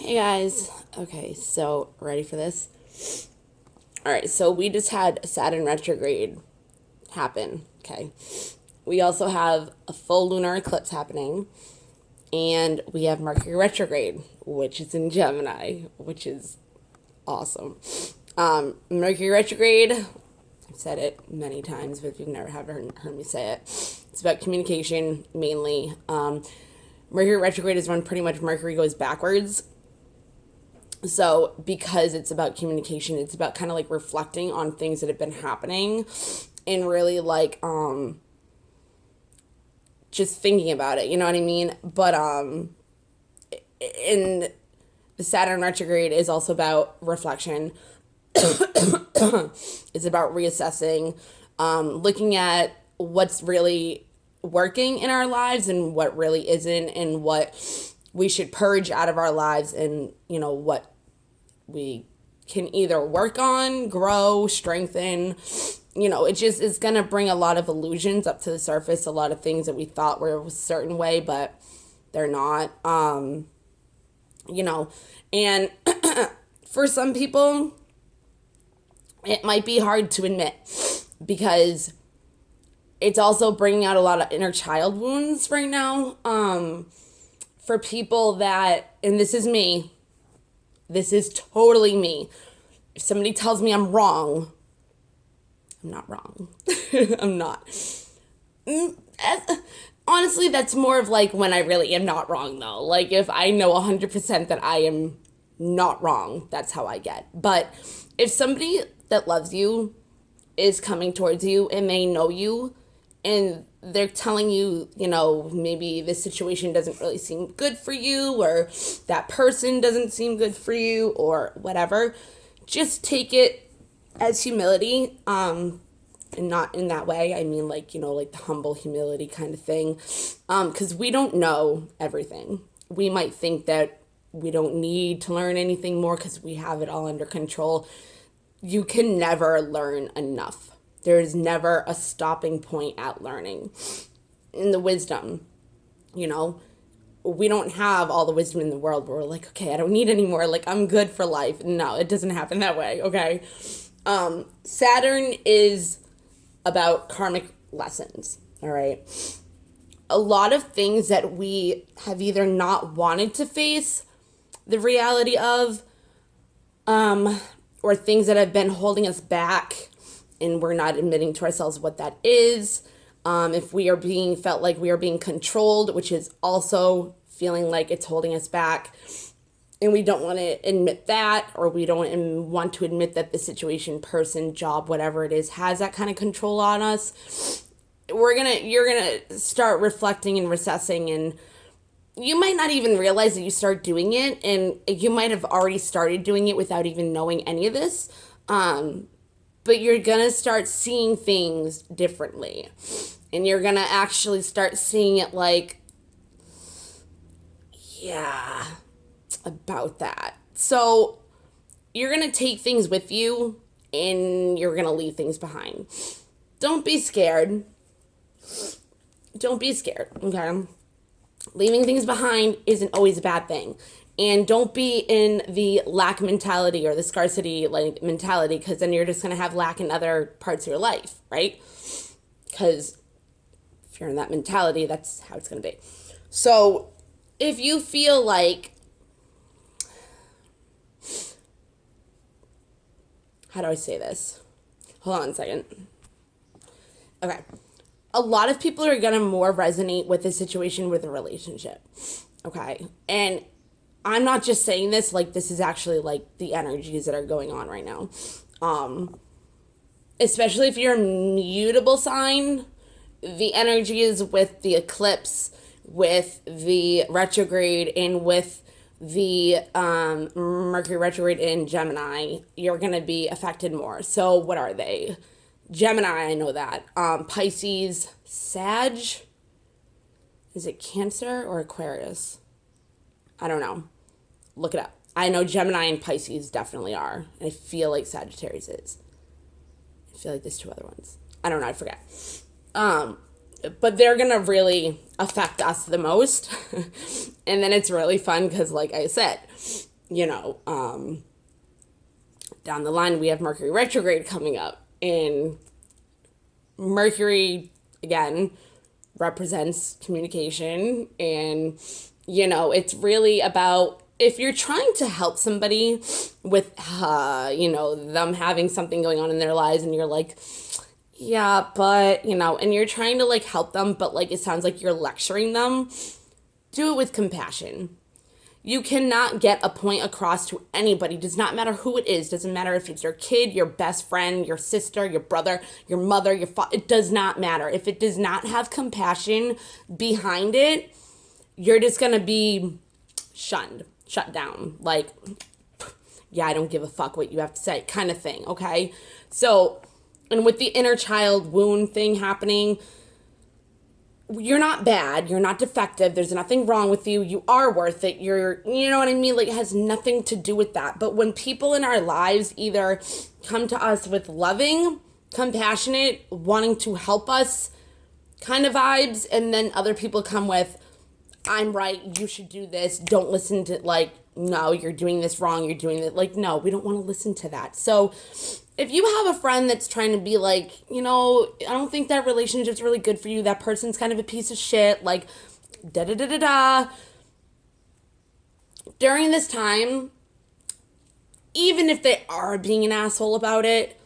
Hey guys. Okay, so ready for this? All right, so we just had Saturn retrograde happen. Okay. We also have a full lunar eclipse happening, and we have Mercury retrograde, which is in Gemini, which is awesome. Mercury retrograde, I've said it many times, but if you've never heard me say it, it's about communication mainly. Mercury retrograde is when pretty much Mercury goes backwards. So because it's about communication, it's about kind of like reflecting on things that have been happening and really like just thinking about it, you know what I mean? But in the Saturn retrograde is also about reflection. It's about reassessing, looking at what's really working in our lives and what really isn't, and what we should purge out of our lives, and what we can either work on, grow, strengthen. It just is going to bring a lot of illusions up to the surface, a lot of things that we thought were a certain way, but they're not. And for some people, it might be hard to admit because it's also bringing out a lot of inner child wounds right now. For people that, and this is me, this is totally me. If somebody tells me I'm wrong, I'm not wrong. I'm not. Honestly, that's more of like when I really am not wrong, though. Like if I know 100% that I am not wrong, that's how I get. But if somebody that loves you is coming towards you and they know you and they're telling you, maybe this situation doesn't really seem good for you, or that person doesn't seem good for you, or whatever, just take it as humility, and not in that way. I mean, like the humble humility kind of thing, because we don't know everything. We might think that we don't need to learn anything more because we have it all under control. You can never learn enough. There is never a stopping point at learning. In the wisdom, we don't have all the wisdom in the world where we're like, okay, I don't need any more. Like, I'm good for life. No, it doesn't happen that way, okay? Saturn is about karmic lessons, all right? A lot of things that we have either not wanted to face the reality of, or things that have been holding us back, and we're not admitting to ourselves what that is. If we are felt like we are being controlled, which is also feeling like it's holding us back, and we don't want to admit that, or we don't want to admit that the situation, person, job, whatever it is, has that kind of control on us, you're gonna start reflecting and recessing, and you might not even realize that you start doing it, and you might have already started doing it without even knowing any of this. But you're going to start seeing things differently. And you're going to actually start seeing it like, yeah, about that. So you're going to take things with you and you're going to leave things behind. Don't be scared. Don't be scared, okay? Leaving things behind isn't always a bad thing. And don't be in the lack mentality or the scarcity mentality, because then you're just going to have lack in other parts of your life, right? Because if you're in that mentality, that's how it's going to be. So if you feel like, how do I say this? Hold on a second. Okay. A lot of people are going to more resonate with the situation with a relationship. Okay. And I'm not just saying this, like this is actually like the energies that are going on right now. Especially if you're a mutable sign, the energies with the eclipse, with the retrograde, and with the Mercury retrograde in Gemini, you're going to be affected more. So what are they? Gemini, I know that. Pisces, Sag. Is it Cancer or Aquarius? I don't know. Look it up. I know Gemini and Pisces definitely are. I feel like Sagittarius is. I feel like there's two other ones. I don't know. I forget. But they're going to really affect us the most. And then it's really fun because, like I said, you know, down the line, we have Mercury retrograde coming up. And Mercury, again, represents communication. And, you know, it's really about if you're trying to help somebody with, you know, them having something going on in their lives and you're like, yeah, but, you know, and you're trying to like help them, but like it sounds like you're lecturing them, do it with compassion. You cannot get a point across to anybody. Does not matter who it is. Doesn't matter if it's your kid, your best friend, your sister, your brother, your mother, your father. It does not matter. If it does not have compassion behind it, you're just going to be shunned, shut down. Like, yeah, I don't give a fuck what you have to say kind of thing, okay? So, and with the inner child wound thing happening, you're not bad, you're not defective, there's nothing wrong with you, you are worth it, you know what I mean? Like, it has nothing to do with that. But when people in our lives either come to us with loving, compassionate, wanting to help us kind of vibes, and then other people come with, I'm right, you should do this, don't listen to, like, no, you're doing this wrong, you're doing that, like, no, we don't want to listen to that. So if you have a friend that's trying to be like, you know, I don't think that relationship's really good for you, that person's kind of a piece of shit, like, da-da-da-da-da, during this time, even if they are being an asshole about it,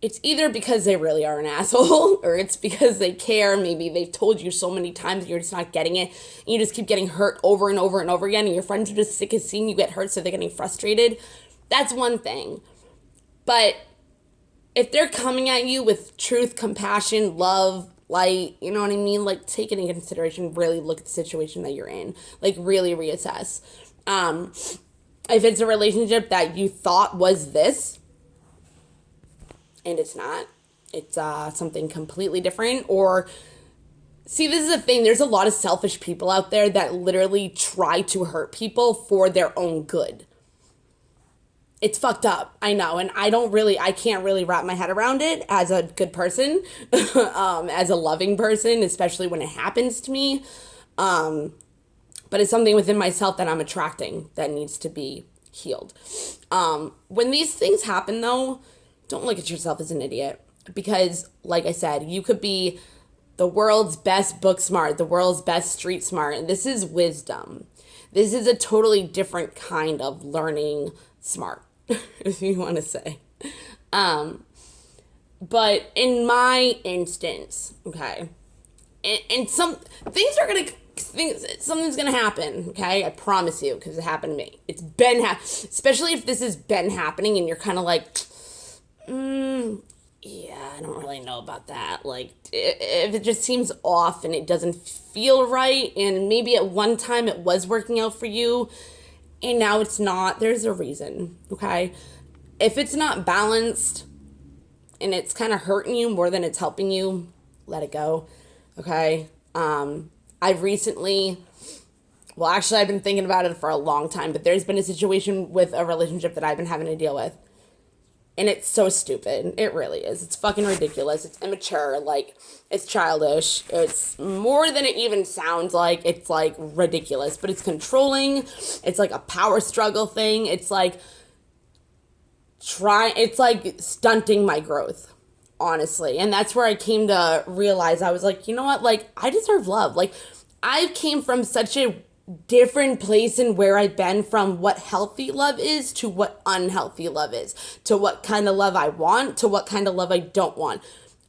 it's either because they really are an asshole or it's because they care. Maybe they've told you so many times you're just not getting it. And you just keep getting hurt over and over and over again. And your friends are just sick of seeing you get hurt, so they're getting frustrated. That's one thing. But if they're coming at you with truth, compassion, love, light, you know what I mean? Like, take it into consideration. Really look at the situation that you're in. Like, really reassess. If it's a relationship that you thought was this, and it's not, it's something completely different. Or, see, this is the thing, there's a lot of selfish people out there that literally try to hurt people for their own good. It's fucked up, I know, and I can't really wrap my head around it as a good person, as a loving person, especially when it happens to me, but it's something within myself that I'm attracting that needs to be healed. When these things happen, though, don't look at yourself as an idiot, because, like I said, you could be the world's best book smart, the world's best street smart, and this is wisdom. This is a totally different kind of learning smart, if you want to say. But in my instance, okay, and some things are something's gonna happen, okay? I promise you, because it happened to me. It's been especially if this has been happening and you're kind of like, yeah, I don't really know about that. Like, if it just seems off and it doesn't feel right, and maybe at one time it was working out for you, and now it's not, there's a reason, okay? If it's not balanced, and it's kind of hurting you more than it's helping you, let it go, okay? I've recently, well, actually, I've been thinking about it for a long time, but there's been a situation with a relationship that I've been having to deal with. And it's so stupid. It really is. It's fucking ridiculous. It's immature. Like, it's childish. It's more than it even sounds like. It's, like, ridiculous. But it's controlling. It's, like, a power struggle thing. It's, like, it's, like, stunting my growth, honestly. And that's where I came to realize, I was like, you know what? Like, I deserve love. Like, I came from such a different place in where I've been from what healthy love is to what unhealthy love is, to what kind of love I want, to what kind of love I don't want.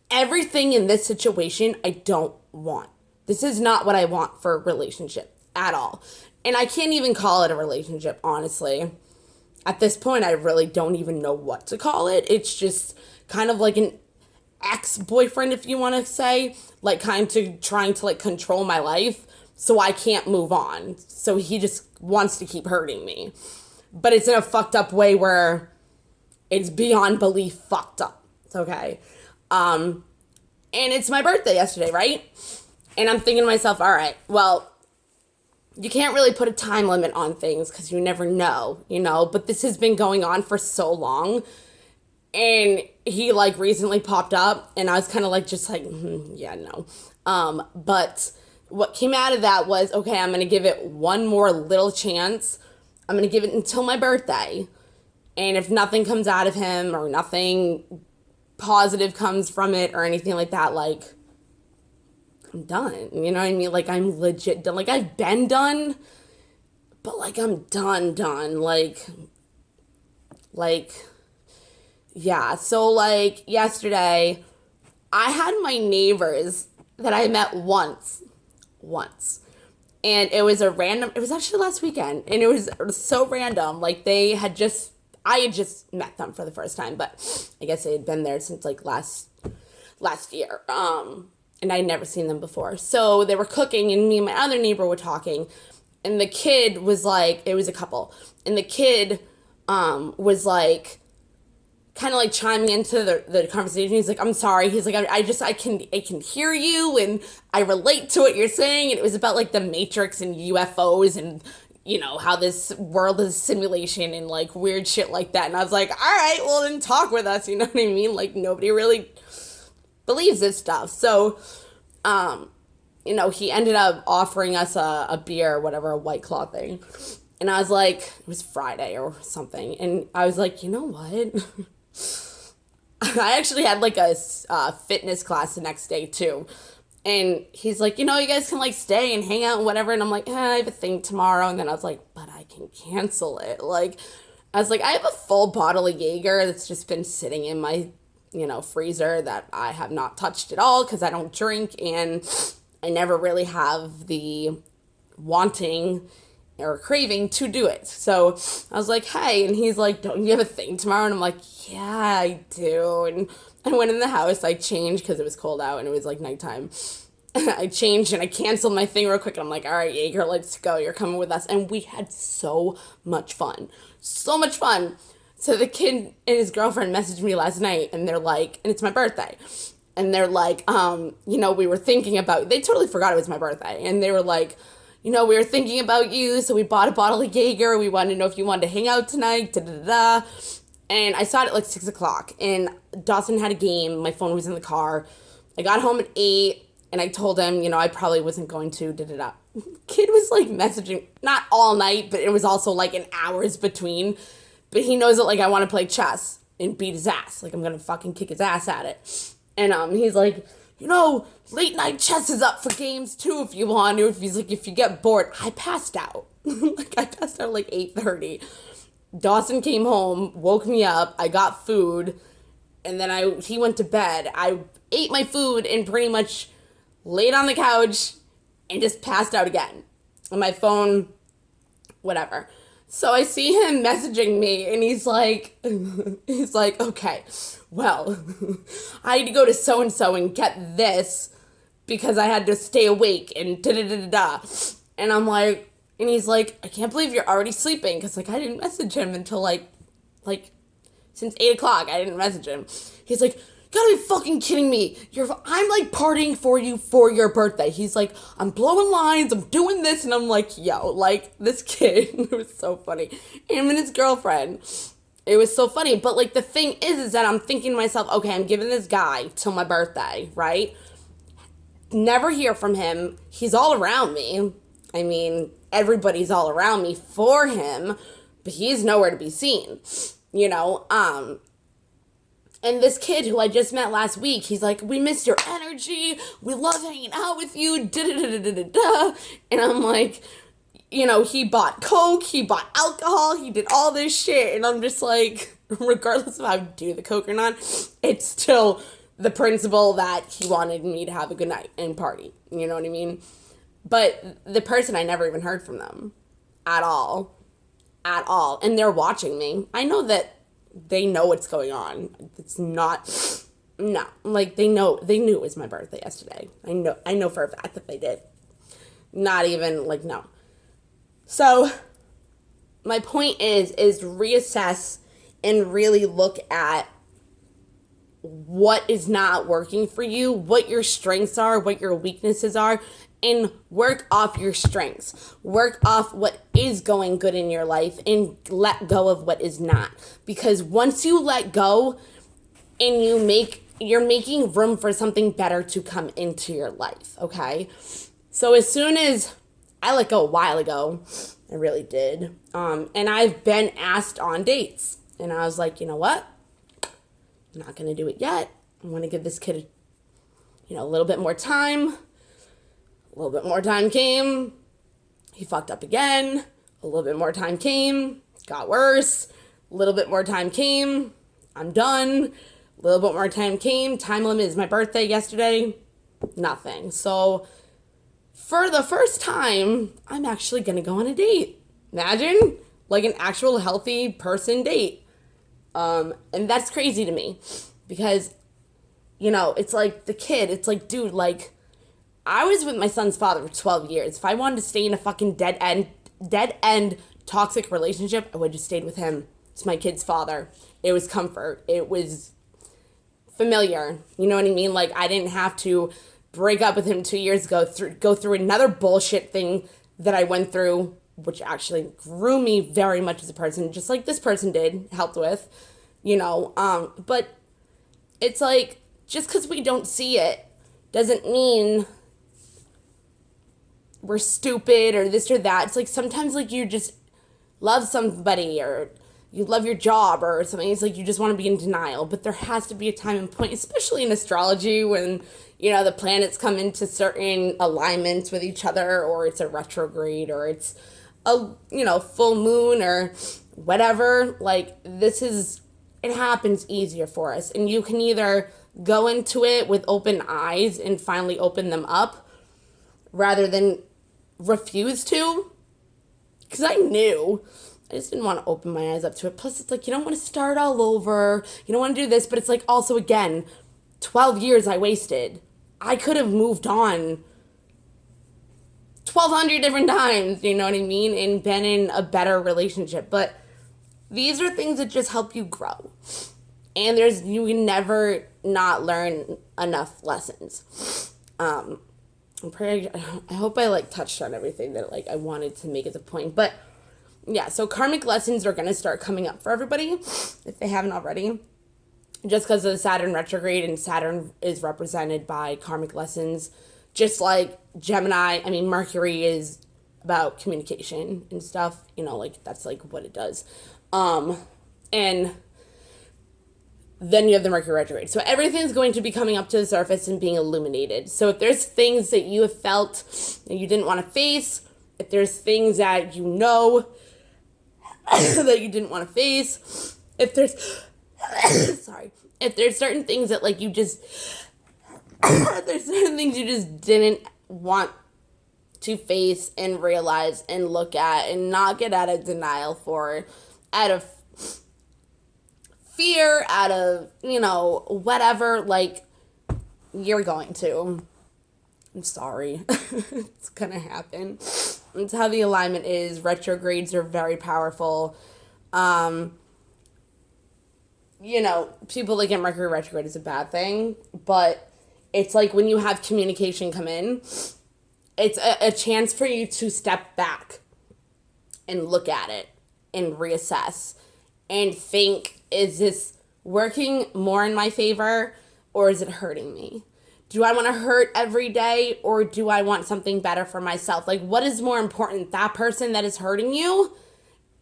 Everything in this situation, I don't want. This is not what I want for a relationship at all. And I can't even call it a relationship, honestly. At this point, I really don't even know what to call it. It's just kind of like an ex-boyfriend, if you want to say, like kind of trying to like control my life so I can't move on. So he just wants to keep hurting me. But it's in a fucked up way where it's beyond belief fucked up. Okay. And it's my birthday yesterday, right? And I'm thinking to myself, all right, well, you can't really put a time limit on things because you never know, you know, but this has been going on for so long. And he like recently popped up and I was kind of like, just like, yeah, no. But what came out of that was, okay, I'm going to give it one more little chance. I'm going to give it until my birthday. And if nothing comes out of him or nothing positive comes from it or anything like that, like, I'm done. You know what I mean? Like, I'm legit done. Like, I've been done, but, like, I'm done. Yeah. So, like, yesterday, I had my neighbors that I met once. And it was actually last weekend. And it was so random. Like, I had just met them for the first time, but I guess they had been there since, like, last year. And I'd never seen them before. So they were cooking, and me and my other neighbor were talking, and the kid was like, it was a couple, and the kid was like, kind of like chiming into the conversation. He's like, I'm sorry. He's like, I can hear you, and I relate to what you're saying. And it was about, like, the Matrix and UFOs and, you know, how this world is simulation and, like, weird shit like that. And I was like, all right, well, then talk with us. You know what I mean? Like, nobody really believes this stuff. So, you know, he ended up offering us a beer or whatever, a White Claw thing. And I was like, it was Friday or something. And I was like, you know what? I actually had, like, a fitness class the next day, too. And he's like, you know, you guys can, like, stay and hang out and whatever. And I'm like, I have a thing tomorrow. And then I was like, but I can cancel it. Like, I was like, I have a full bottle of Jaeger that's just been sitting in my, you know, freezer that I have not touched at all because I don't drink. And I never really have the wanting or craving to do it. So I was like, hey, and he's like, don't you have a thing tomorrow? And I'm like, yeah, I do. And I went in the house, I changed because it was cold out and it was like nighttime. I changed and I canceled my thing real quick. And I'm like, all right, Jaeger, let's go. You're coming with us. And we had so much fun. So much fun. So the kid and his girlfriend messaged me last night, and they're like, and it's my birthday. And they're like, you know, we were thinking about, they totally forgot it was my birthday. And they were like, you know, we were thinking about you, so we bought a bottle of Jaeger. We wanted to know if you wanted to hang out tonight, da-da-da. And I saw it at like 6 o'clock, and Dawson had a game. My phone was in the car. I got home at 8, and I told him, you know, I probably wasn't going to, da-da-da. Kid was like messaging, not all night, but it was also like an hours between. But he knows that, like, I want to play chess and beat his ass. Like, I'm going to fucking kick his ass at it. And he's like, you know, late night chess is up for games, too, if you want to. He's like, if you get bored. I passed out. Like, I passed out like 8:30. Dawson came home, woke me up. I got food. And then he went to bed. I ate my food and pretty much laid on the couch and just passed out again. On my phone, whatever. So I see him messaging me, and he's like, okay, well, I had to go to so-and-so and get this because I had to stay awake and da-da-da-da-da. And I'm like, and he's like, I can't believe you're already sleeping, because, like, I didn't message him until, like, since 8 o'clock, I didn't message him. He's like, you gotta be fucking kidding me. I'm, like, partying for you for your birthday. He's like, I'm blowing lines, I'm doing this, and I'm like, yo, like, this kid, it was so funny. Him and his girlfriend, it was so funny. But, like, the thing is that I'm thinking to myself, okay, I'm giving this guy till my birthday, right? Never hear from him. He's all around me. I mean, everybody's all around me for him, but he's nowhere to be seen, you know? And this kid who I just met last week, he's like, we miss your energy. We love hanging out with you. Da-da-da-da-da-da. And I'm like, you know, he bought Coke. He bought alcohol. He did all this shit. And I'm just like, regardless of how I do the Coke or not, it's still the principle that he wanted me to have a good night and party. You know what I mean? But the person, I never even heard from them at all. At all. And they're watching me. I know that they know what's going on. It's not, no, like, they knew it was my birthday yesterday. I know for a fact that they did. Not even, like, no. So, my point is reassess and really look at what is not working for you, what your strengths are, what your weaknesses are, and work off your strengths. Work off what is going good in your life and let go of what is not. Because once you let go and you're making room for something better to come into your life, okay? So as soon as I let go a while ago. I really did. And I've been asked on dates. And I was like, you know what? I'm not going to do it yet. I want to give this kid, a little bit more time. A little bit more time came. He fucked up again. A little bit more time came. Got worse. A little bit more time came. I'm done. A little bit more time came. Time limit is my birthday yesterday. Nothing. So for the first time, I'm actually going to go on a date. Imagine, like an actual healthy person date. And that's crazy to me because, it's like the kid, it's like, dude, like, I was with my son's father for 12 years. If I wanted to stay in a fucking dead end toxic relationship, I would have just stayed with him. It's my kid's father. It was comfort. It was familiar. You know what I mean? Like, I didn't have to break up with him 2 years ago, go through another bullshit thing that I went through, which actually grew me very much as a person, just like this person did, helped with, but it's like, just because we don't see it doesn't mean we're stupid or this or that. It's like, sometimes, like, you just love somebody or you love your job or something. It's like, you just want to be in denial, but there has to be a time and point, especially in astrology when, the planets come into certain alignments with each other, or it's a retrograde, or it's a, full moon or whatever. Like, it happens easier for us. And you can either go into it with open eyes and finally open them up rather than refuse to. Because I just didn't want to open my eyes up to it. Plus, it's like, you don't want to start all over. You don't want to do this. But it's like, also, again, 12 years I wasted. I could have moved on 1,200 different times, you know what I mean? And been in a better relationship. But these are things that just help you grow. And you can never not learn enough lessons. I hope I, touched on everything that, I wanted to make as a point. But, yeah, so karmic lessons are going to start coming up for everybody, if they haven't already. Just because of the Saturn retrograde, and Saturn is represented by karmic lessons. Just like Gemini, Mercury is about communication and stuff. That's, what it does. And then you have the Mercury retrograde. So everything's going to be coming up to the surface and being illuminated. So if there's things that you have felt that you didn't want to face, if there's things that that you didn't want to face, if there's if there's certain things that you just there's certain things you just didn't want to face and realize and look at and not get out of denial for, out of fear, out of, whatever, you're going to. I'm sorry. It's gonna happen. It's how the alignment is. Retrogrades are very powerful. People look at Mercury retrograde as a bad thing, but it's like when you have communication come in, it's a chance for you to step back and look at it and reassess and think, is this working more in my favor or is it hurting me? Do I want to hurt every day or do I want something better for myself? What is more important, that person that is hurting you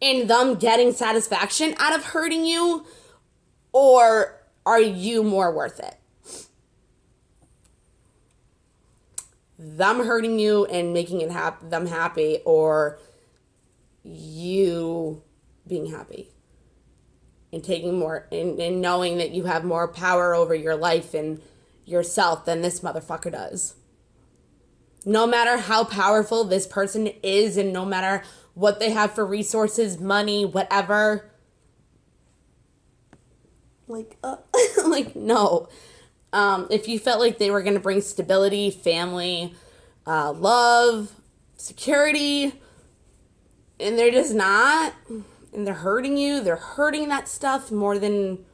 and them getting satisfaction out of hurting you, or are you more worth it? Them hurting you and making them happy, or you being happy and taking more and knowing that you have more power over your life and yourself than this motherfucker does. No matter how powerful this person is and no matter what they have for resources, money, whatever, no. If you felt like they were going to bring stability, family, love, security, and they're just not, and they're hurting you, they're hurting that stuff more than,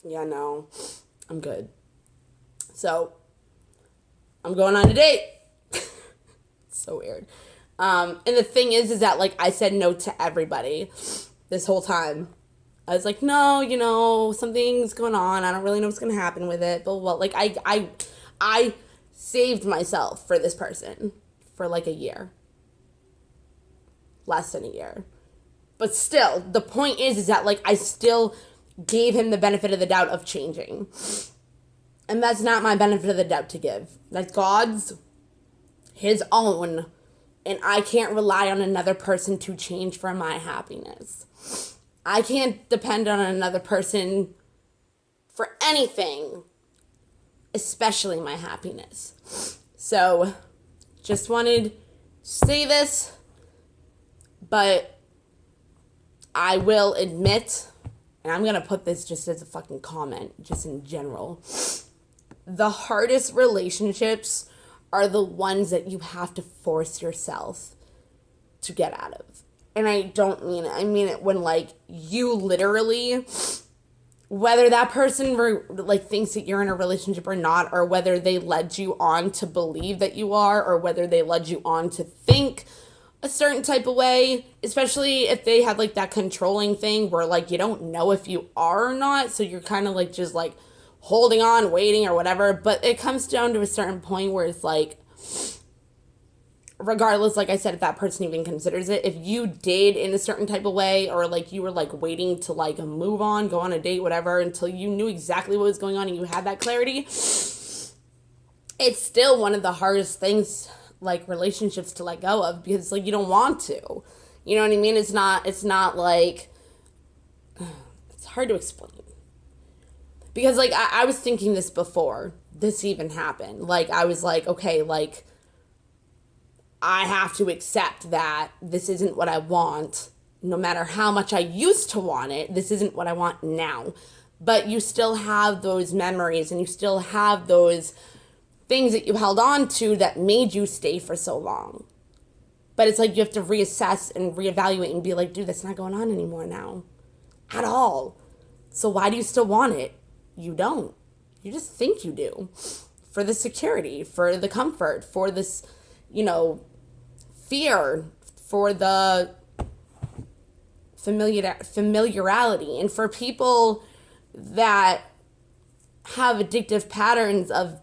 yeah, no, I'm good. So, I'm going on a date. So weird. And the thing is that, I said no to everybody this whole time. I was like, no, something's going on. I don't really know what's going to happen with it. But I saved myself for this person for like a year. Less than a year. But still, the point is that, like, I still gave him the benefit of the doubt of changing. And that's not my benefit of the doubt to give. That's God's, his own, and I can't rely on another person to change for my happiness. I can't depend on another person for anything, especially my happiness. So, just wanted to say this, but I will admit, and I'm going to put this just as a fucking comment, just in general, the hardest relationships are the ones that you have to force yourself to get out of. And I don't mean it. I mean it when, like, you literally, whether that person like thinks that you're in a relationship or not, or whether they led you on to believe that you are, or whether they led you on to think a certain type of way, especially if they had like that controlling thing where like you don't know if you are or not, so you're kind of like just like holding on, waiting or whatever. But it comes down to a certain point where it's like, regardless, like I said, if that person even considers it, if you did in a certain type of way, or like you were like waiting to like move on, go on a date, whatever, until you knew exactly what was going on and you had that clarity, it's still one of the hardest things, like, relationships to let go of, because like you don't want to, you know what I mean? It's not like, it's hard to explain, because like I was thinking this before this even happened. Like I was like, okay, like I have to accept that this isn't what I want, no matter how much I used to want it. This isn't what I want now. But you still have those memories, and you still have those things that you held on to that made you stay for so long. But it's like you have to reassess and reevaluate and be like, dude, that's not going on anymore now. At all. So why do you still want it? You don't. You just think you do. For the security, for the comfort, for this, you know, fear, for the familiarity. And for people that have addictive patterns of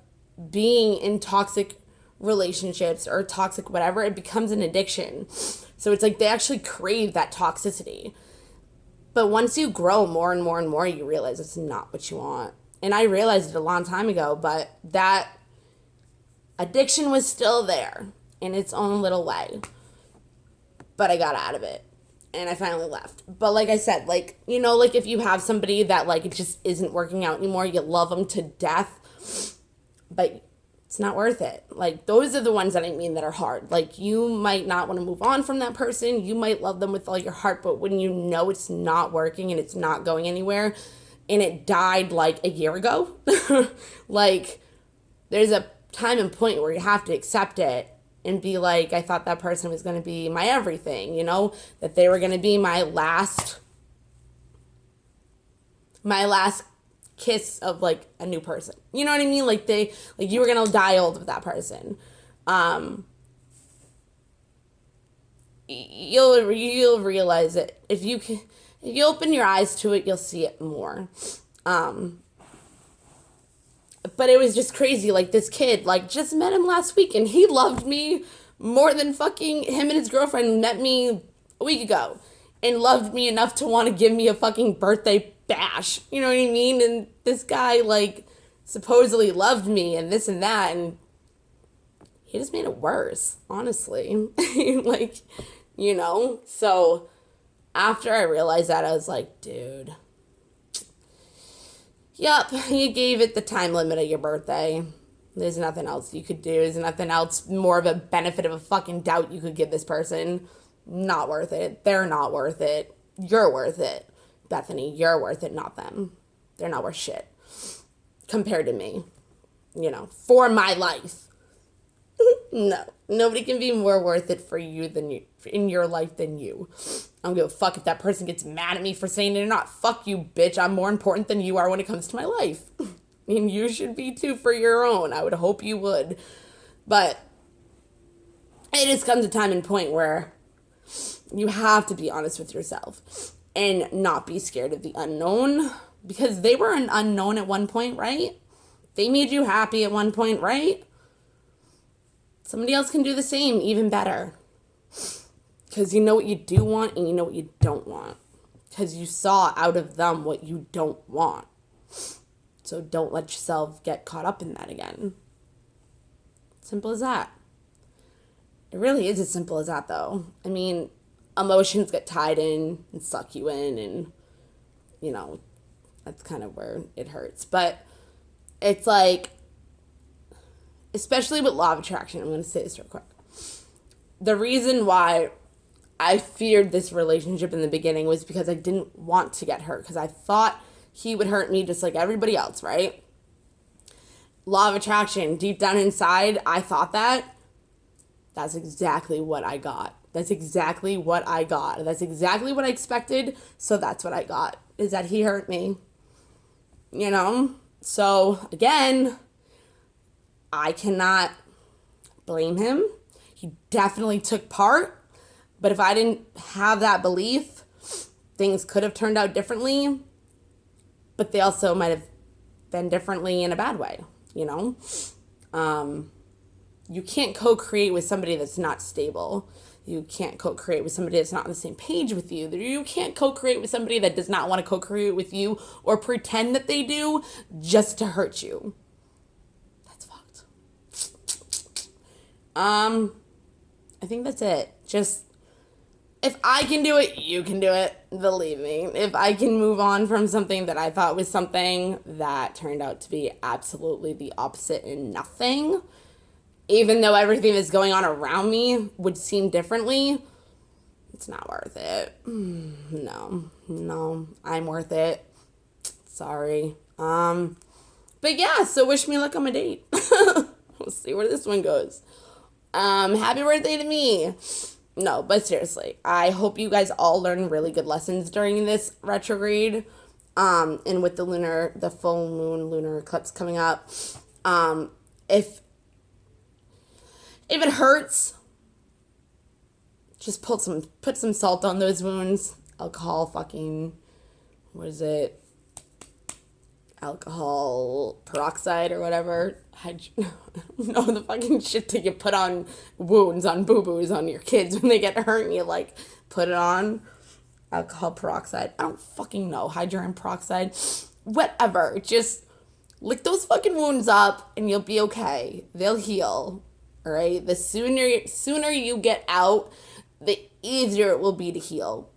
being in toxic relationships or toxic whatever, it becomes an addiction. So it's like they actually crave that toxicity. But once you grow more and more and more, you realize it's not what you want. And I realized it a long time ago, but that addiction was still there in its own little way. But I got out of it. And I finally left. But like I said, like, you know, like if you have somebody that like it just isn't working out anymore, you love them to death, but it's not worth it. Like, those are the ones that I mean that are hard. Like, you might not want to move on from that person. You might love them with all your heart, but when you know it's not working and it's not going anywhere, and it died like a year ago, like, there's a time and point where you have to accept it and be like, I thought that person was going to be my everything, you know, that they were going to be my last kiss of like a new person. You know what I mean? Like you were going to die old with that person. You'll realize it. If you open your eyes to it, you'll see it more. But it was just crazy. Like, this kid, like, just met him last week, and he loved me more than fucking him and his girlfriend met me a week ago, and loved me enough to want to give me a fucking birthday bash. You know what I mean? And this guy, like, supposedly loved me and this and that, and he just made it worse, honestly. Like, you know? So after I realized that, I was like, dude, yup, you gave it the time limit of your birthday. There's nothing else you could do. There's nothing else more of a benefit of a fucking doubt you could give this person. Not worth it. They're not worth it. You're worth it. Bethany, you're worth it, not them. They're not worth shit. Compared to me. You know, for my life. No. Nobody can be more worth it for you than you, in your life than you. I don't give a fuck if that person gets mad at me for saying it or not. Fuck you, bitch. I'm more important than you are when it comes to my life. I mean, you should be too for your own. I would hope you would. But it just comes a time and point where you have to be honest with yourself and not be scared of the unknown, because they were an unknown at one point, right? They made you happy at one point, right? somebody else can do the same, even better. Because you know what you do want and you know what you don't want. Because you saw out of them what you don't want. So don't let yourself get caught up in that again. Simple as that. It really is as simple as that, though. I mean, emotions get tied in and suck you in, and, you know, that's kind of where it hurts. But it's like, especially with law of attraction, I'm going to say this real quick. The reason why I feared this relationship in the beginning was because I didn't want to get hurt, because I thought he would hurt me just like everybody else, right? Law of attraction, deep down inside, I thought that. That's exactly what I got. That's exactly what I got. That's exactly what I expected. So that's what I got, is that he hurt me. You know? So again, I cannot blame him. He definitely took part. But if I didn't have that belief, things could have turned out differently. But they also might have been differently in a bad way, you know? You can't co-create with somebody that's not stable. You can't co-create with somebody that's not on the same page with you. You can't co-create with somebody that does not want to co-create with you or pretend that they do just to hurt you. That's fucked. I think that's it. Just, if I can do it, you can do it. Believe me. If I can move on from something that I thought was something that turned out to be absolutely the opposite and nothing, even though everything that's going on around me would seem differently, it's not worth it. No, I'm worth it. Sorry. But yeah, so wish me luck on my date. We'll see where this one goes. Happy birthday to me. No, but seriously, I hope you guys all learn really good lessons during this retrograde. And with the full moon lunar eclipse coming up. If it hurts, just put some salt on those wounds. Alcohol peroxide or whatever. I don't know the fucking shit that you put on wounds, on boo-boos, on your kids when they get hurt and you like put it on. Alcohol peroxide. I don't fucking know. Hydrogen peroxide. Whatever. Just lick those fucking wounds up and you'll be okay. They'll heal. All right, the sooner you get out, the easier it will be to heal.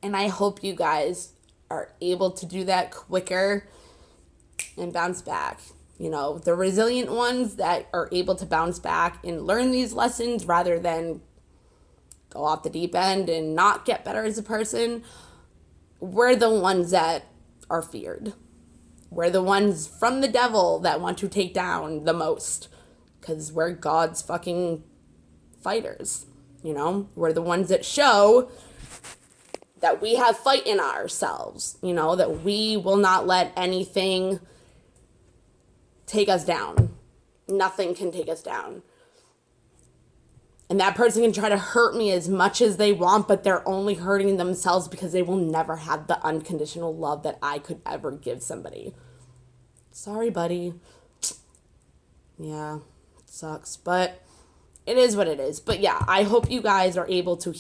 And I hope you guys are able to do that quicker and bounce back. You know, the resilient ones that are able to bounce back and learn these lessons rather than go off the deep end and not get better as a person, we're the ones that are feared. We're the ones from the devil that want to take down the most. Because we're God's fucking fighters, you know? We're the ones that show that we have fight in ourselves, you know? That we will not let anything take us down. Nothing can take us down. And that person can try to hurt me as much as they want, but they're only hurting themselves because they will never have the unconditional love that I could ever give somebody. Sorry, buddy. Yeah. Sucks, but it is what it is. But yeah, I hope you guys are able to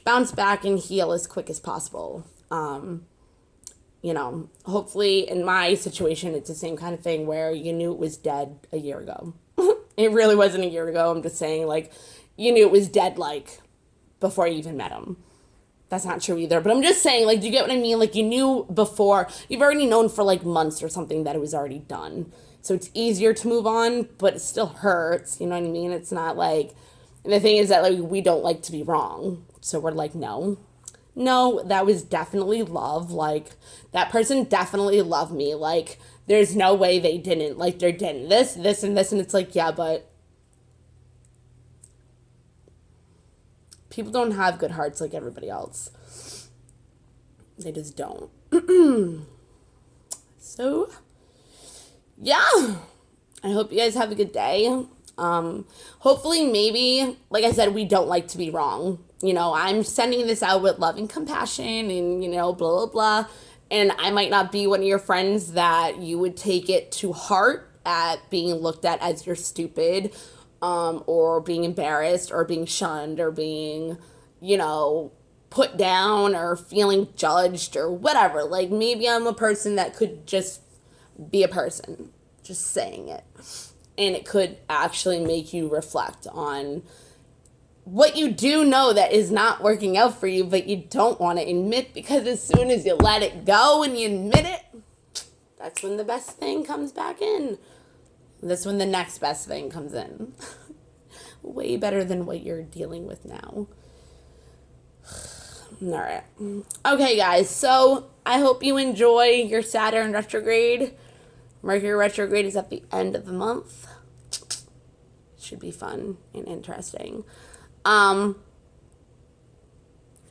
bounce back and heal as quick as possible. You know, hopefully in my situation, it's the same kind of thing where you knew it was dead a year ago. It really wasn't a year ago. I'm just saying, like, you knew it was dead, like, before you even met him. That's not true either. But I'm just saying, like, do you get what I mean? Like, you knew before, you've already known for, like, months or something that it was already done. So it's easier to move on, but it still hurts. You know what I mean? It's not like, and the thing is that, like, we don't like to be wrong. So we're like, no, that was definitely love. Like, that person definitely loved me. Like, there's no way they didn't. Like, they didn't. This, and this. And it's like, yeah, but people don't have good hearts like everybody else. They just don't. So, yeah, I hope you guys have a good day. Hopefully, maybe, like I said, we don't like to be wrong. You know, I'm sending this out with love and compassion and, you know, blah, blah, blah. And I might not be one of your friends that you would take it to heart at being looked at as you're stupid. or being embarrassed or being shunned or being, put down or feeling judged or whatever. Like maybe I'm a person that could just be a person, just saying it. And it could actually make you reflect on what you do know that is not working out for you, but you don't want to admit, because as soon as you let it go and you admit it, that's when the best thing comes back in. That's when the next best thing comes in. Way better than what you're dealing with now. All right. Okay, guys. So I hope you enjoy your Saturn retrograde. Mercury retrograde is at the end of the month. Should be fun and interesting.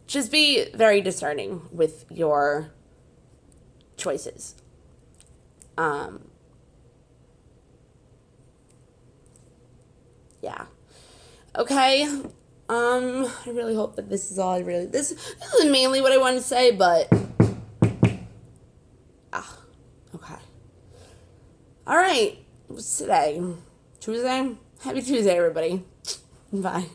Just be very discerning with your choices. Yeah. Okay. I really hope that this is all this is mainly what I wanted to say, but okay. All right. What's today? Tuesday? Happy Tuesday, everybody. Bye.